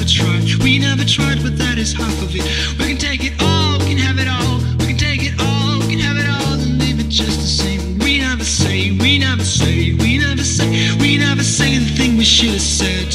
tried. We never tried, but that is half of it. We can take it all, we can have it all. We can take it all, we can have it all, and leave it just the same. We never say, we never say, we never say, we never say the thing we should have said.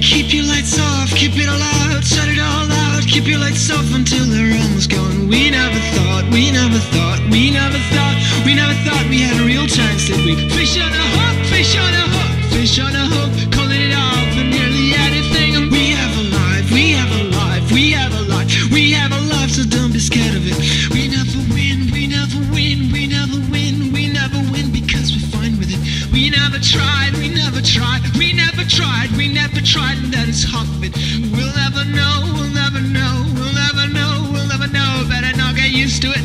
Keep your lights off, keep it all out, shut it all out. Keep your lights off until they're almost gone. We never thought, we never thought, we never thought, we never thought we had a real chance, did we? Fish on a hook, fish on a hook, fish on a hook, calling it off for nearly anything. And we have a life, we have a life, we have a life, we have a life, so don't be scared of it. We never win, we never win, we never win, we never win because we're fine with it. We never tried, we never tried, we never tried, we never tried, and that is half of it. We'll never know, we'll never know, we'll never know, we'll never know. Better not get used to it.